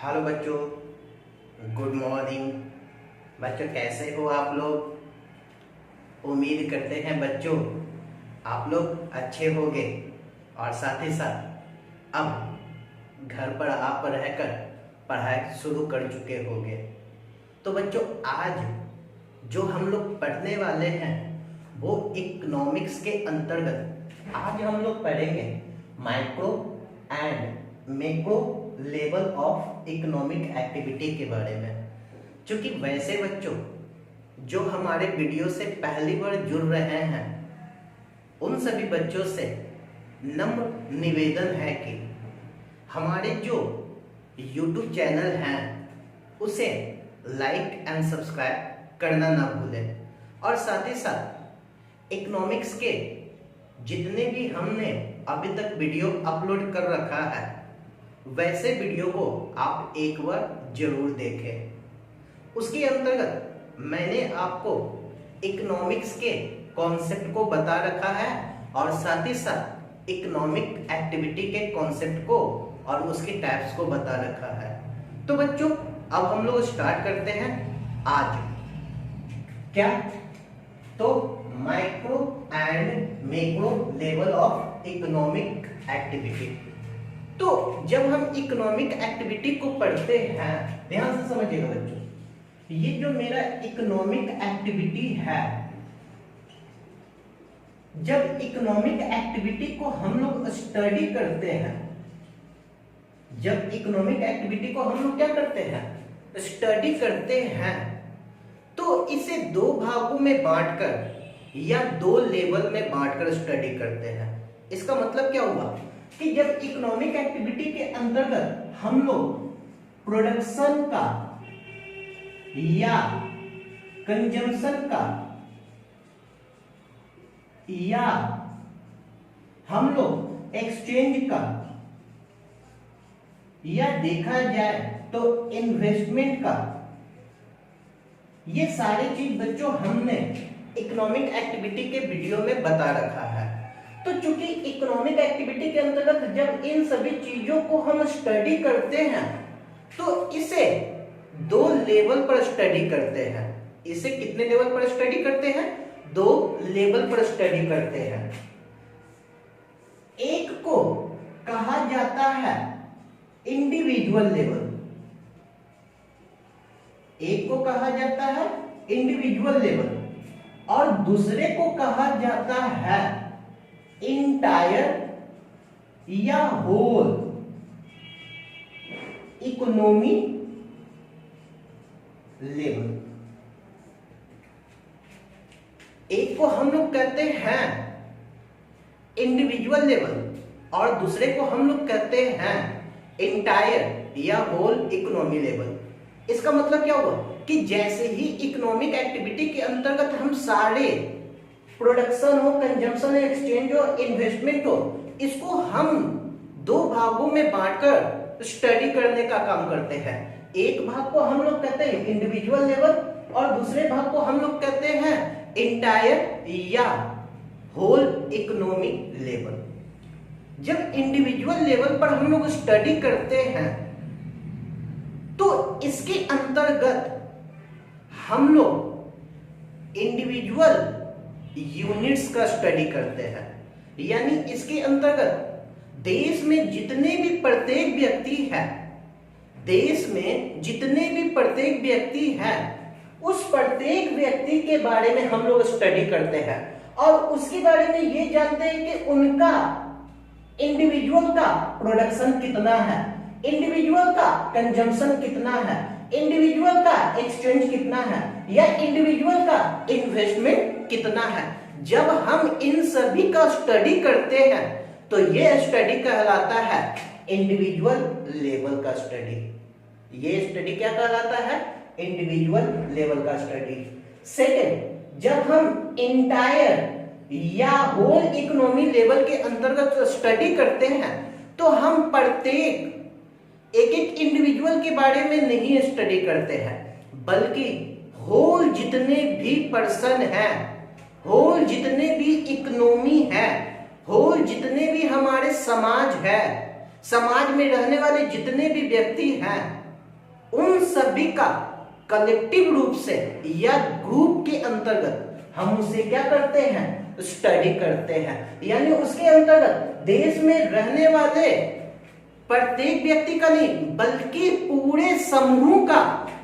Hello बच्चों, good morning. बच्चों कैसे हो आप लोग। उम्मीद करते हैं बच्चों आप लोग अच्छे होंगे और साथ ही साथ अब घर पर आप रहकर पढ़ाई शुरू कर चुके होंगे। तो बच्चों आज जो हम लोग पढ़ने वाले हैं वो इकोनॉमिक्स के अंतर्गत आज हम लोग पढ़ेंगे micro and macro level of economic activity के बारे में। क्योंकि वैसे बच्चों जो हमारे वीडियो से पहली बार जुड़ रहे हैं उन सभी बच्चों से नम्र निवेदन है कि हमारे जो YouTube चैनल हैं उसे लाइक एंड सब्सक्राइब करना ना भूलें और साथ ही साथ इकोनॉमिक्स के जितने भी हमने अभी तक वीडियो अपलोड कर रखा है वैसे वीडियो को आप एक बार जरूर देखें। उसके अंतर्गत मैंने आपको इकोनॉमिक्स के कॉन्सेप्ट को बता रखा है और साथ ही साथ इकोनॉमिक एक्टिविटी के कॉन्सेप्ट को और उसके टाइप्स को बता रखा है। तो बच्चों अब हम लोग स्टार्ट करते हैं आज क्या तो micro and macro level of economic activity. तो जब हम इकोनॉमिक एक्टिविटी को पढ़ते हैं ध्यान से समझिएगा बच्चों, ये जो मेरा इकोनॉमिक एक्टिविटी है, जब इकोनॉमिक एक्टिविटी को हम लोग स्टडी करते हैं, जब इकोनॉमिक एक्टिविटी को हम लोग क्या करते हैं स्टडी करते हैं, तो इसे दो भागों में बांटकर या दो लेवल में बांटकर स्टडी करते हैं। इसका मतलब क्या हुआ कि जब इकोनॉमिक एक्टिविटी के अंतर्गत हम लोग प्रोडक्शन का या कंजम्पशन का या हम लोग एक्सचेंज का या देखा जाए तो इन्वेस्टमेंट का, ये सारी चीज बच्चों हमने इकोनॉमिक एक्टिविटी के वीडियो में बता रखा है। तो चूंकि इकोनॉमिक एक्टिविटी के अंतर्गत जब इन सभी चीजों को हम स्टडी करते हैं तो इसे दो लेवल पर स्टडी करते हैं। इसे कितने लेवल पर स्टडी करते हैं? दो लेवल पर स्टडी करते हैं। एक को कहा जाता है इंडिविजुअल लेवल, एक को कहा जाता है इंडिविजुअल लेवल और दूसरे को कहा जाता है इंटायर या होल इकोनॉमी लेवल। एक को हम लोग कहते हैं इंडिविजुअल लेवल और दूसरे को हम लोग कहते हैं इंटायर या होल इकोनॉमी लेवल। इसका मतलब क्या हुआ कि जैसे ही इकोनॉमिक एक्टिविटी के अंतर्गत हम सारे प्रोडक्शन हो, कंजम्पशन हो, एक्सचेंज हो, इन्वेस्टमेंट हो, इसको हम दो भागों में बांटकर स्टडी करने का काम करते हैं। एक भाग को हम लोग कहते हैं इंडिविजुअल लेवल और दूसरे भाग को हम लोग कहते हैं इंटायर या होल इकोनॉमी लेवल। जब इंडिविजुअल लेवल पर हम लोग स्टडी करते हैं तो इसके अंतर्गत हम लोग इंडिविजुअल यूनिट्स का स्टडी करते हैं, यानी इसके अंतर्गत देश में जितने भी प्रत्येक व्यक्ति है, देश में जितने भी प्रत्येक व्यक्ति है उस प्रत्येक व्यक्ति के बारे में हम लोग स्टडी करते हैं और उसके बारे में ये जानते हैं कि उनका इंडिविजुअल का प्रोडक्शन कितना है, इंडिविजुअल का कंजम्पशन कितना है, इंडिविजुअल का एक्सचेंज कितना है या इंडिविजुअल का इन्वेस्टमेंट कितना है। जब हम इन सभी का स्टडी करते हैं तो ये स्टडी कहलाता है इंडिविजुअल लेवल का स्टडी। ये स्टडी क्या कहलाता है? इंडिविजुअल लेवल का स्टडी। सेकंड, जब हम इंटायर या होल इकोनॉमी लेवल के अंतर्गत स्टडी करते हैं तो हम प्रत्येक एक एक इंडिविजुअल के बारे में नहीं स्टडी करते हैं बल्कि होल जितने भी पर्सन हैं, होल जितने भी इकोनॉमी है, होल जितने भी हमारे समाज है, समाज में रहने वाले जितने भी व्यक्ति हैं उन सभी का कलेक्टिव रूप से या ग्रुप के अंतर्गत हम उसे क्या करते हैं, स्टडी करते हैं। यानी उसके अंतर्गत देश में रहने वाले प्रत्येक व्यक्ति का नहीं बल्कि पूरे समूह का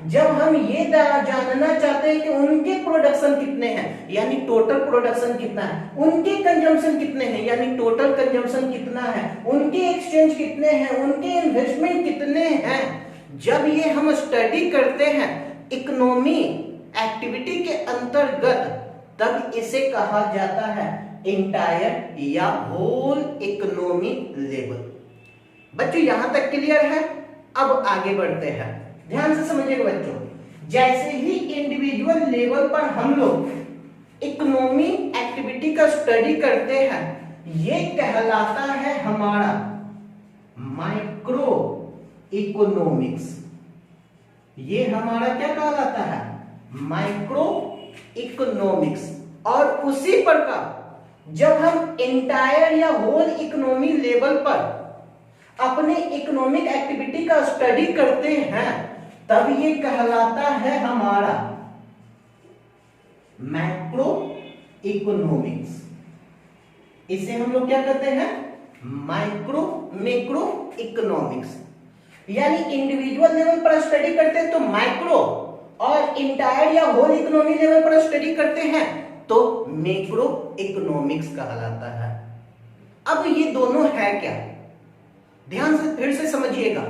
जब हम ये जानना चाहते हैं कि उनके प्रोडक्शन कितने हैं, यानी टोटल प्रोडक्शन कितना है, उनके कंजम्पशन कितने हैं, यानी टोटल कंजम्पशन कितना है, उनके एक्सचेंज कितने हैं, उनके इन्वेस्टमेंट कितने हैं, जब ये हम स्टडी करते हैं इकोनॉमी एक्टिविटी के अंतर्गत, तब इसे कहा जाता है इंटायर या होल इकोनॉमी लेवल। बच्चों यहां तक क्लियर है? अब आगे बढ़ते हैं, ध्यान से समझिएगा बच्चों। जैसे ही इंडिविजुअल लेवल पर हम लोग इकोनॉमी एक्टिविटी का स्टडी करते हैं, ये कहलाता है हमारा माइक्रो इकोनॉमिक्स। ये हमारा क्या कहलाता है, माइक्रो इकोनॉमिक्स। और उसी प्रकार जब हम एंटायर या होल इकोनॉमी लेवल पर अपने इकोनॉमिक एक्टिविटी का स्टडी करते हैं, तब ये कहलाता है हमारा मैक्रो इकोनॉमिक्स। इसे हम लोग क्या कहते हैं, मैक्रो इकोनॉमिक्स। यानी इंडिविजुअल लेवल पर स्टडी करते हैं तो माइक्रो, और इंटायर या होल इकोनॉमी लेवल पर स्टडी करते हैं तो मैक्रो इकोनॉमिक्स कहलाता है। अब ये दोनों है क्या, ध्यान से फिर से समझिएगा।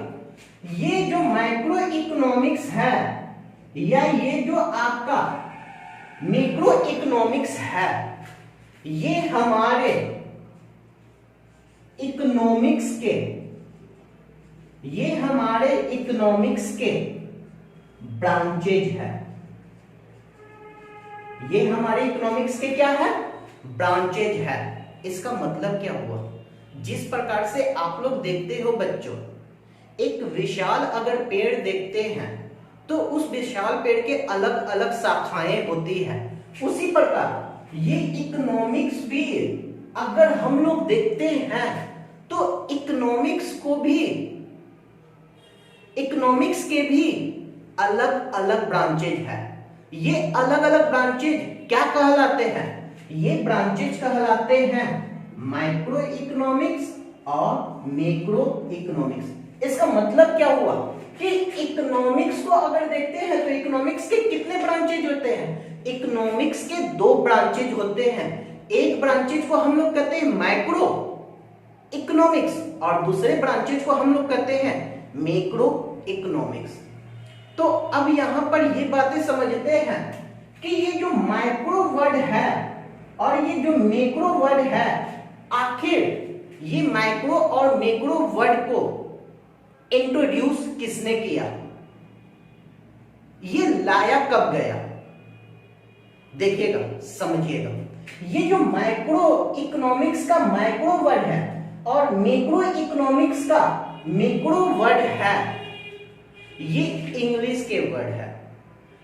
ये जो माइक्रो इकोनॉमिक्स है या ये जो आपका मैक्रो इकोनॉमिक्स है, ये हमारे इकोनॉमिक्स के ब्रांचेज है। ये हमारे इकोनॉमिक्स के क्या है, ब्रांचेज है। इसका मतलब क्या हुआ, जिस प्रकार से आप लोग देखते हो बच्चों, एक विशाल अगर पेड़ देखते हैं तो उस विशाल पेड़ के अलग अलग शाखाएं होती है, उसी प्रकार ये इकोनॉमिक्स भी अगर हम लोग देखते हैं तो इकोनॉमिक्स के भी अलग अलग ब्रांचेज है। ये अलग अलग ब्रांचेज क्या कहलाते हैं, ये ब्रांचेज कहलाते हैं माइक्रो इकोनॉमिक्स और मैक्रो इकोनॉमिक्स। इसका मतलब क्या हुआ कि इकोनॉमिक्स को अगर देखते हैं तो इकोनॉमिक्स के कितने ब्रांचेज होते हैं, इकोनॉमिक्स के दो ब्रांचेज होते हैं। एक ब्रांचेज को हम लोग कहते हैं माइक्रो इकोनॉमिक्स और दूसरे ब्रांचेज को हम लोग कहते हैं मैक्रो इकोनॉमिक्स। तो अब यहां पर ये बातें समझते हैं कि ये जो माइक्रो वर्ड है और ये जो मैक्रो वर्ड है, आखिर ये माइक्रो और मैक्रो वर्ड को इंट्रोड्यूस किसने किया, ये लाया कब गया, देखिएगा समझिएगा। ये जो माइक्रो इकोनॉमिक्स का माइक्रो वर्ड है और मैक्रो इकोनॉमिक्स का मैक्रो वर्ड है, ये इंग्लिश के वर्ड है।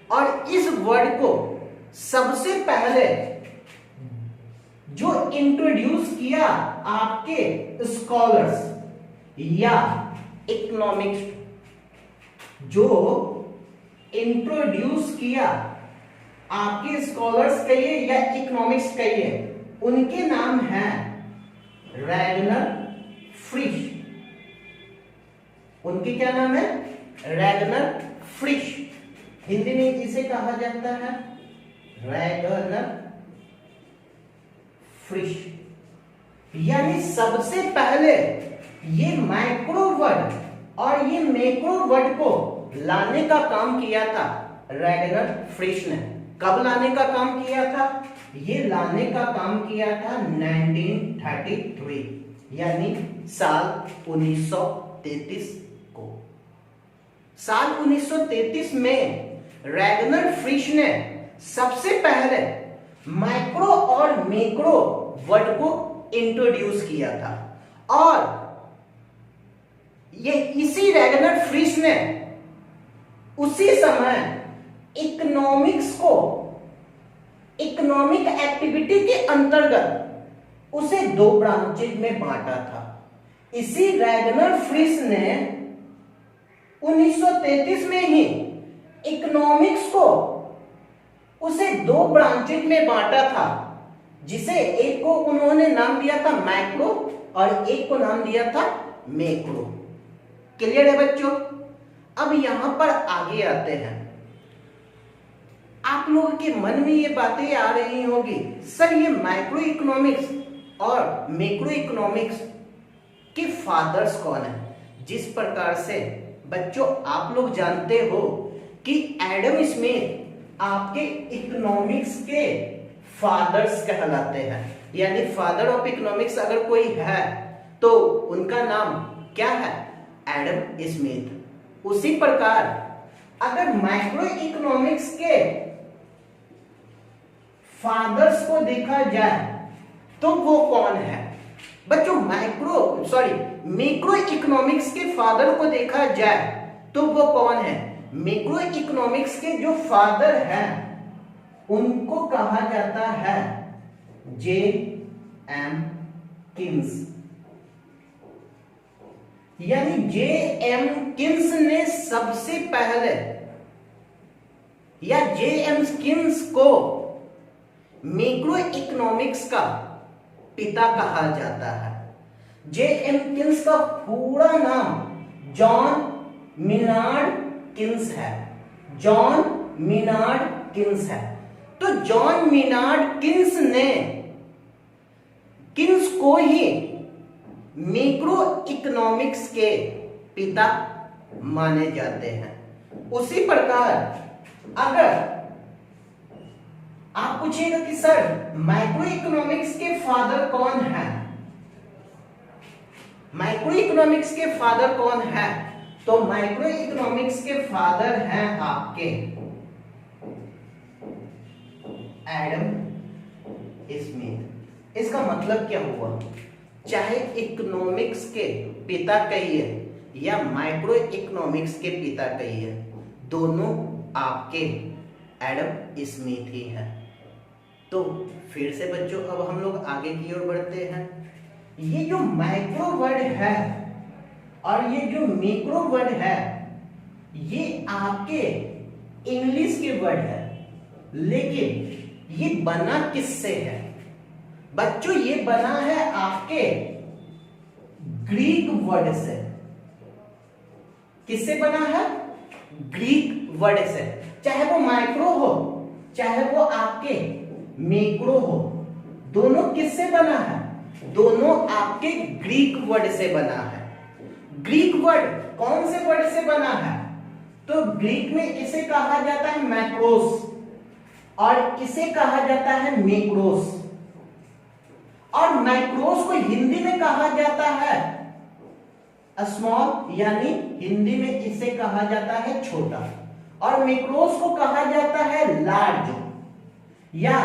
और इस वर्ड को सबसे पहले जो इंट्रोड्यूस किया आपके स्कॉलर्स या इकोनॉमिक्स, जो इंट्रोड्यूस किया आपके स्कॉलर्स कहिए या इकोनॉमिक्स कहिए, उनके नाम है रैगनर फ्रिश। उनके क्या नाम है, रैगनर फ्रिश। हिंदी में इसे कहा जाता है रैगनर फ्रिश। यानी सबसे पहले ये माइक्रो वर्ड और ये मैक्रो वर्ड को लाने का काम किया था रैगनर फ्रिश ने। कब लाने का काम किया था, ये लाने का काम किया था 1933 यानी साल 1933 को। साल 1933 में रैगनर फ्रिश ने सबसे पहले माइक्रो और मैक्रो वर्ड को इंट्रोड्यूस किया था। और ये इसी रैगनर फ्रिश ने उसी समय इकोनॉमिक्स को इकोनॉमिक एक्टिविटी के अंतर्गत उसे दो ब्रांचेज में बांटा था। इसी रैगनर फ्रिश ने 1933 में ही इकोनॉमिक्स को उसे दो ब्रांचेज में बांटा था, जिसे एक को उन्होंने नाम दिया था मैक्रो और एक को नाम दिया था मैक्रो। क्लियर है बच्चों? अब यहां पर आगे आते हैं। आप लोगों के मन में ये बातें आ रही होगी, सर ये माइक्रो इकोनॉमिक्स और मैक्रो इकोनॉमिक्स के फादर्स कौन है? जिस प्रकार से बच्चों आप लोग जानते हो कि एडम स्मिथ आपके इकोनॉमिक्स के फादर्स कहलाते हैं, यानी फादर ऑफ इकोनॉमिक्स अगर कोई है तो उनका नाम क्या है? Adam Smith. उसी प्रकार अगर माइक्रो इकोनॉमिक्स के फादर्स को देखा जाए तो वो कौन है बच्चों? मैक्रो इकोनॉमिक्स के फादर को देखा जाए तो वो कौन है? मैक्रो इकोनॉमिक्स के जो फादर हैं उनको कहा जाता है जे एम किन्स। यानी जे एम किन्स ने सबसे पहले, या जे एम किन्स को मैक्रो इकोनॉमिक्स का पिता कहा जाता है। जे एम किन्स का पूरा नाम जॉन मिनार्ड किन्स है। जॉन मिनार्ड किन्स है। तो जॉन मिनार्ड किन्स ने किन्स को ही मैक्रो इकोनॉमिक्स के पिता माने जाते हैं। उसी प्रकार अगर आप पूछिएगा कि सर माइक्रो इकोनॉमिक्स के फादर कौन है, माइक्रो इकोनॉमिक्स के फादर कौन है, तो माइक्रो इकोनॉमिक्स के फादर हैं आपके एडम स्मिथ। इसका मतलब क्या हुआ? चाहे इकोनॉमिक्स के पिता कहिए या माइक्रो इकोनॉमिक्स के पिता कहिए, दोनों आपके एडम स्मिथ ही हैं। तो फिर से बच्चों अब हम लोग आगे की ओर बढ़ते हैं। ये जो माइक्रो वर्ड है और ये जो मैक्रो वर्ड है, ये आपके इंग्लिश के वर्ड है, लेकिन ये बना किससे है बच्चों? ये बना है आपके ग्रीक वर्ड से। किससे बना है? ग्रीक वर्ड से। चाहे वो माइक्रो हो चाहे वो आपके मैक्रो हो, दोनों किससे बना है? दोनों आपके ग्रीक वर्ड से बना है। ग्रीक वर्ड कौन से वर्ड से बना है? तो ग्रीक में इसे कहा जाता है मैक्रोस और इसे कहा जाता है मैक्रोस। और मैक्रोस को हिंदी में कहा जाता है स्मॉल, यानी हिंदी में इसे कहा जाता है छोटा, और मैक्रोस को कहा जाता है लार्ज या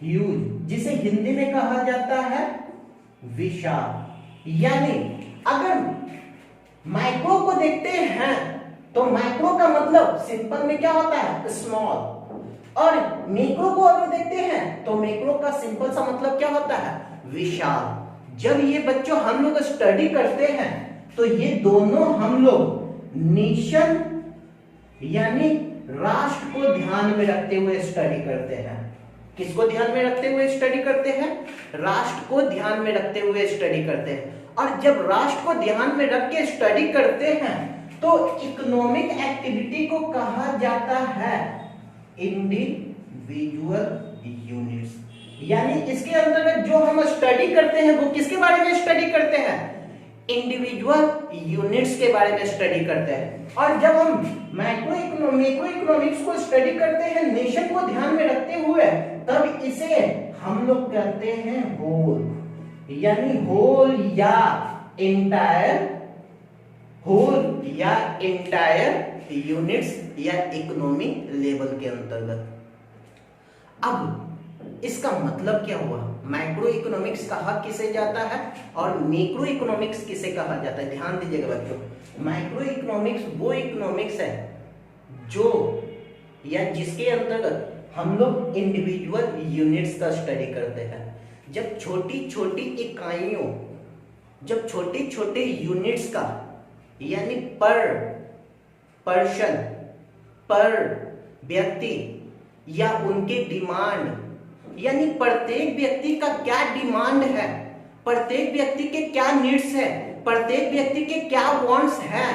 ह्यूज, जिसे हिंदी में कहा जाता है विशाल। यानी अगर माइक्रो को देखते हैं तो माइक्रो का मतलब सिंपल में क्या होता है? स्मॉल। और मैक्रो को अगर देखते हैं तो मैक्रो का सिंपल सा मतलब क्या होता है? विशाल। जब ये बच्चों हम लोग स्टडी करते हैं तो ये दोनों हम लोग नेशन यानी राष्ट्र को ध्यान में रखते हुए स्टडी करते हैं। किसको ध्यान में रखते हुए स्टडी करते हैं? राष्ट्र को ध्यान में रखते हुए स्टडी करते हैं। और जब राष्ट्र को ध्यान में रख के स्टडी करते हैं तो इकोनॉमिक एक्टिविटी को कहा जाता है इंडिविजुअल यूनिट्स। यानी इसके अंतर्गत जो हम स्टडी करते हैं वो किसके बारे में स्टडी करते हैं? इंडिविजुअल यूनिट्स के बारे में स्टडी करते हैं। और जब हम मैक्रो इकोनॉमिक्स को स्टडी करते हैं नेशन को ध्यान में रखते हुए, तब इसे हम लोग कहते हैं होल, यानी होल या एंटायर यूनिट्स या इकोनॉमी लेवल के अंतर्गत। अब इसका मतलब क्या हुआ? मैक्रो इकोनॉमिक्स कहा किसे जाता है और मैक्रो इकोनॉमिक्स किसे कहा जाता है? ध्यान दीजिएगा बच्चों, मैक्रो इकोनॉमिक्स वो इकोनॉमिक्स है जो या जिसके अंतर्गत हम लोग इंडिविजुअल यूनिट्स का स्टडी करते हैं। जब छोटी छोटी इकाइयों, जब छोटे छोटे यूनिट्स का यानी पर पर्सन, पर व्यक्ति या उनके डिमांड, यानी प्रत्येक व्यक्ति का क्या डिमांड है, प्रत्येक व्यक्ति के क्या नीड्स है, प्रत्येक व्यक्ति के क्या वांट्स हैं,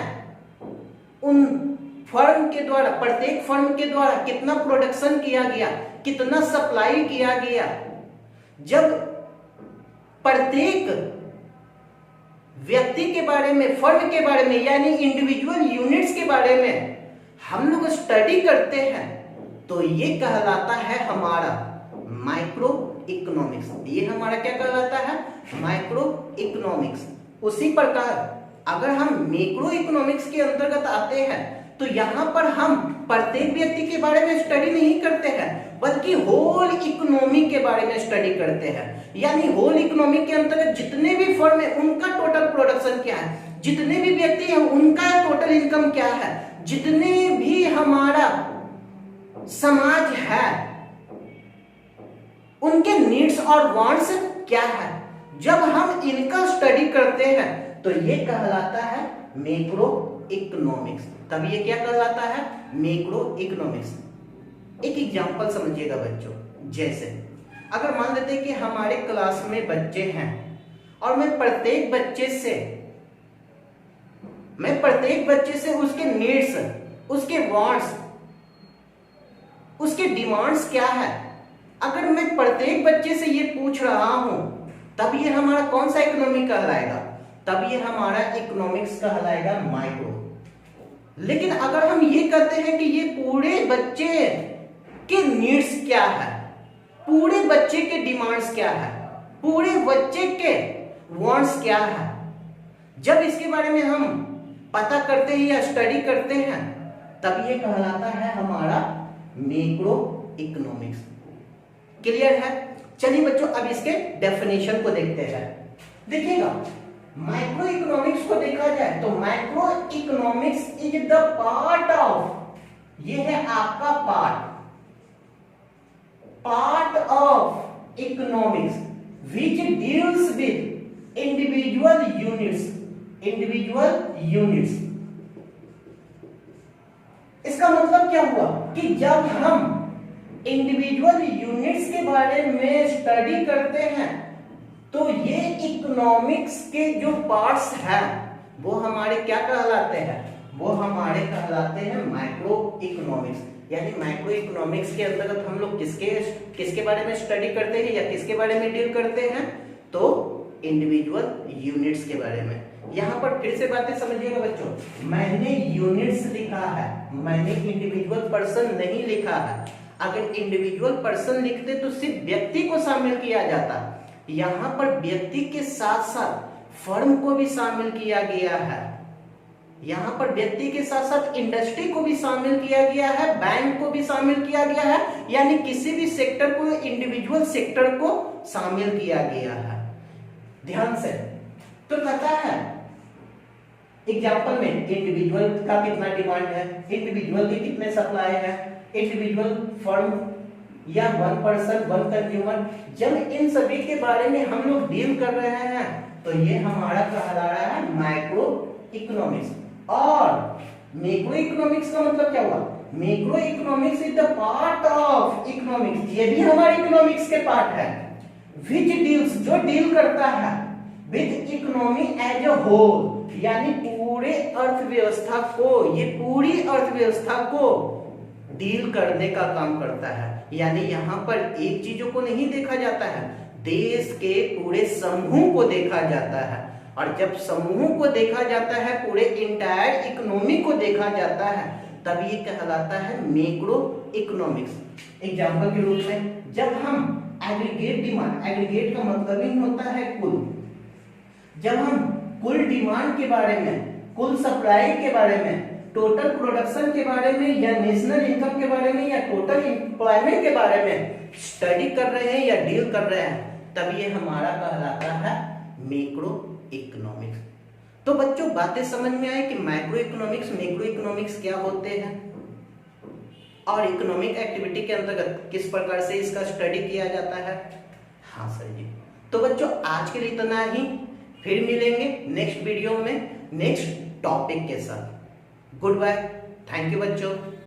उन फर्म के द्वारा, प्रत्येक फर्म के द्वारा कितना प्रोडक्शन किया गया, कितना सप्लाई किया गया। जब प्रत्येक व्यक्ति के बारे में, फर्म के बारे में, यानी इंडिविजुअल यूनिट्स के बारे में हम लोग स्टडी करते हैं तो ये कहलाता है हमारा माइक्रो इकोनॉमिक्स। ये हमारा क्या कहलाता है? Micro economics. उसी प्रकार अगर हम मैक्रो इकोनॉमिक्स के अंतर्गत आते हैं तो यहां पर हम प्रत्येक व्यक्ति के बारे में स्टडी नहीं करते हैं बल्कि होल इकोनॉमी के बारे में स्टडी करते हैं। यानी होल इकोनॉमी के अंतर्गत जितने भी फर्म है उनका टोटल प्रोडक्शन क्या है, जितने भी व्यक्ति हैं उनका टोटल इनकम क्या है, जितने भी हमारा समाज है उनके नीड्स और वांट्स क्या है। जब हम इनका स्टडी करते हैं तो ये कहलाता है मैक्रो इकोनॉमिक्स। तब ये क्या कहलाता है? Macro economics. एक एग्जांपल समझिएगा बच्चों, जैसे अगर मान लेते हैं कि हमारे क्लास में बच्चे हैं और मैं प्रत्येक बच्चे से उसके नीड्स, उसके वांट्स, उसके डिमांड्स क्या है, अगर मैं प्रत्येक बच्चे से ये पूछ रहा हूं तब ये हमारा कौन सा इकोनॉमिक कहलाएगा? तब ये हमारा इकोनॉमिक्स कहलाएगा माइक्रो। लेकिन अगर हम ये कहते हैं कि ये पूरे बच्चे के नीड्स क्या है, पूरे बच्चे के डिमांड्स क्या है, पूरे बच्चे के वांट्स क्या है, जब इसके बारे में हम पता करते हैं या स्टडी करते हैं तब ये कहलाता है हमारा मैक्रो इकोनॉमिक्स। क्लियर है? चलिए बच्चों अब इसके डेफिनेशन को देखते हैं। देखिएगा, माइक्रो इकोनॉमिक्स को देखा जाए तो micro economics is the part of, ये है आपका part of economics which deals with individual units. इसका मतलब क्या हुआ कि जब हम इंडिविजुअल यूनिट्स के बारे में स्टडी करते हैं तो ये इकोनॉमिक्स के जो पार्ट्स हैं वो हमारे क्या कहलाते हैं? वो हमारे कहलाते हैं माइक्रो इकोनॉमिक्स। यानी माइक्रो इकोनॉमिक्स के अंतर्गत हम लोग किसके बारे में स्टडी करते हैं या किसके बारे में डील करते हैं? तो इंडिविजुअल यूनिट्स के बारे में। यहां पर फिर से बातें समझिएगा बच्चों, मैंने यूनिट्स लिखा है, मैंने इंडिविजुअल पर्सन नहीं लिखा है। अगर इंडिविजुअल पर्सन लिखते तो सिर्फ व्यक्ति को शामिल किया जाता, यहां पर व्यक्ति के साथ साथ फर्म को भी शामिल किया गया है, यहां पर व्यक्ति के साथ साथ इंडस्ट्री को भी शामिल किया गया है, बैंक को भी शामिल किया गया है, यानी किसी भी सेक्टर को, इंडिविजुअल सेक्टर को शामिल किया गया है। ध्यान से तो कहता है एग्जाम्पल में इंडिविजुअल का कितना डिमांड है, इंडिविजुअल की कितने सप्लाई है, इंडिविजुअल फर्म या वन पर्सन वन कंज्यूमर। जब इन सभी के बारे में हम लोग डील कर रहे हैं तो ये हमारा कहला रहा है माइक्रो इकोनॉमिक्स। और मैक्रो इकोनॉमिक्स का मतलब क्या हुआ? Macro economics is the part of economics, ये भी हमारे इकोनॉमिक्स के पार्ट है, विच डील्स, जो डील करता है with economy as a whole, यानी पूरे अर्थव्यवस्था को, ये पूरी अर्थव्यवस्था को डील करने का काम करता है। यानी यहाँ पर एक चीजों को नहीं देखा जाता है, देश के पूरे समूह को देखा जाता है। और जब समूह को देखा जाता है, पूरे इंटायर इकोनॉमी को देखा जाता है, तब ये कहलाता है मैक्रो इकोनॉमिक्स। एग्जाम्पल के रूप में जब हम एग्रीगेट डिमांड, एग्रीगेट का मतलब ही होता है कुल, जब हम कुल डिमांड के बारे में, कुल सप्लाई के बारे में, टोटल प्रोडक्शन के बारे में या नेशनल इनकम के बारे में या टोटल एम्प्लॉयमेंट के बारे में स्टडी कर रहे हैं या डील कर रहे हैं, तब ये हमारा कहलाता है मैक्रो इकोनॉमिक्स। तो बच्चों बातें समझ में आए कि माइक्रो इकोनॉमिक्स, मैक्रो इकोनॉमिक्स क्या होते हैं और इकोनॉमिक एक्टिविटी के अंतर्गत किस प्रकार से इसका स्टडी किया जाता है। हाँ सर जी। तो बच्चों आज के लिए इतना ही, फिर मिलेंगे नेक्स्ट वीडियो में नेक्स्ट टॉपिक के साथ। गुड बाय, थैंक यू बच्चों।